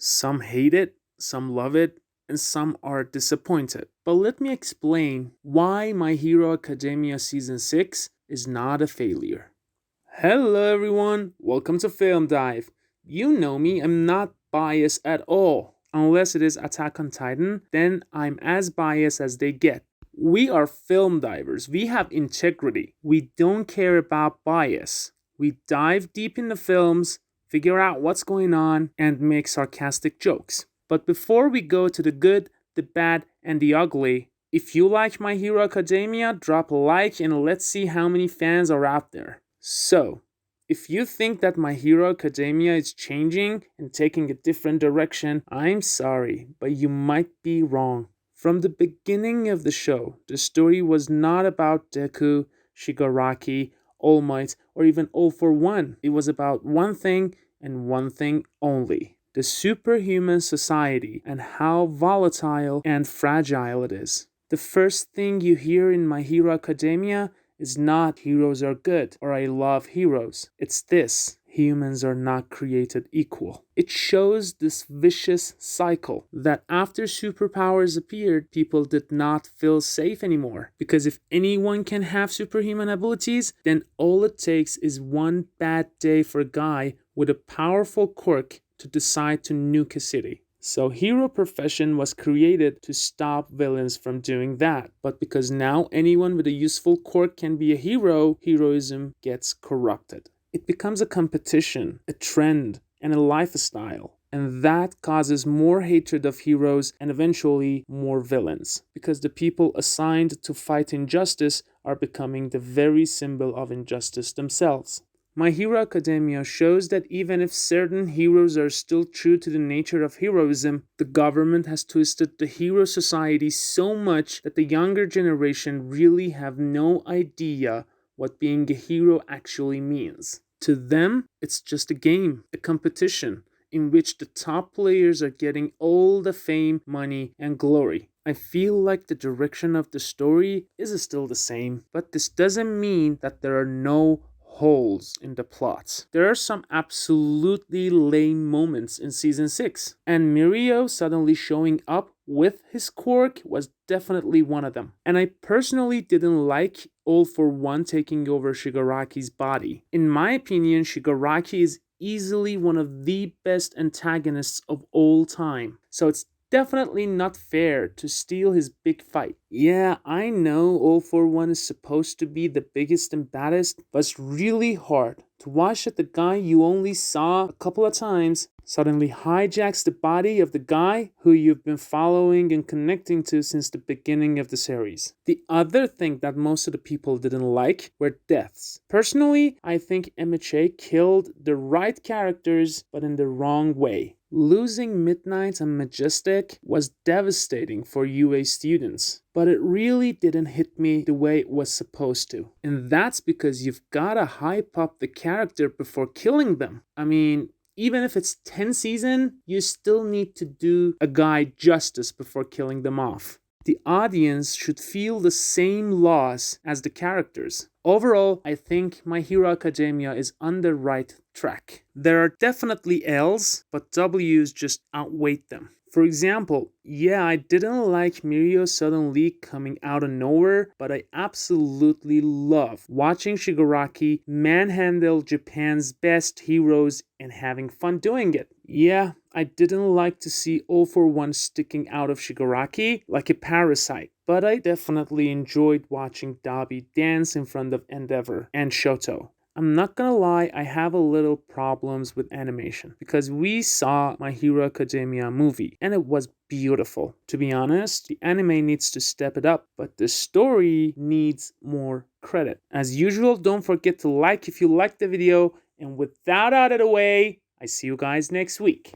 Some hate it, some love it, and some are disappointed. But let me explain why My Hero Academia Season 6 is not a failure. Hello everyone, welcome to Film Dive. You know me, I'm not biased at all. Unless it is Attack on Titan, then I'm as biased as they get. We are film divers, we have integrity. We don't care about bias. We dive deep into films, figure out what's going on, and make sarcastic jokes. But before we go to the good, the bad, and the ugly, if you like My Hero Academia, drop a like and let's see how many fans are out there. So, if you think that My Hero Academia is changing and taking a different direction, I'm sorry, but you might be wrong. From the beginning of the show, the story was not about Deku, Shigaraki, All Might, or even All for One. It was about one thing and one thing only: the superhuman society and how volatile and fragile it is. The first thing you hear in My Hero Academia is not heroes are good or I love heroes. It's this: humans are not created equal. It shows this vicious cycle that after superpowers appeared, people did not feel safe anymore. Because if anyone can have superhuman abilities, then all it takes is one bad day for a guy with a powerful quirk to decide to nuke a city. So hero profession was created to stop villains from doing that. But because now anyone with a useful quirk can be a hero, heroism gets corrupted. It becomes a competition, a trend, and a lifestyle. And that causes more hatred of heroes and eventually more villains. Because the people assigned to fight injustice are becoming the very symbol of injustice themselves. My Hero Academia shows that even if certain heroes are still true to the nature of heroism, the government has twisted the hero society so much that the younger generation really have no idea what being a hero actually means. To them, it's just a game, a competition, in which the top players are getting all the fame, money, and glory. I feel like the direction of the story is still the same, but this doesn't mean that there are no holes in the plot. There are some absolutely lame moments in season 6, and Mirio suddenly showing up with his quirk was definitely one of them. And I personally didn't like All for One taking over Shigaraki's body. In my opinion, Shigaraki is easily one of the best antagonists of all time. So it's definitely not fair to steal his big fight. Yeah, I know All for One is supposed to be the biggest and baddest, but it's really hard to watch that the guy you only saw a couple of times suddenly hijacks the body of the guy who you've been following and connecting to since the beginning of the series. The other thing that most of the people didn't like were deaths. Personally, I think MHA killed the right characters, but in the wrong way. Losing Midnight and Majestic was devastating for UA students, but it really didn't hit me the way it was supposed to. And that's because you've gotta hype up the character before killing them. I mean, even if it's 10 season, you still need to do a guy justice before killing them off. The audience should feel the same loss as the characters. Overall, I think My Hero Academia is on the right track. There are definitely L's, but W's just outweigh them. For example, yeah, I didn't like Mirio suddenly coming out of nowhere, but I absolutely love watching Shigaraki manhandle Japan's best heroes and having fun doing it. Yeah, I didn't like to see All for One sticking out of Shigaraki like a parasite, but I definitely enjoyed watching Dabi dance in front of Endeavor and Shoto. I'm not gonna lie, I have a little problems with animation because we saw My Hero Academia movie and it was beautiful. To be honest, the anime needs to step it up, but the story needs more credit. As usual, don't forget to like if you liked the video, and with that out of the way, I see you guys next week.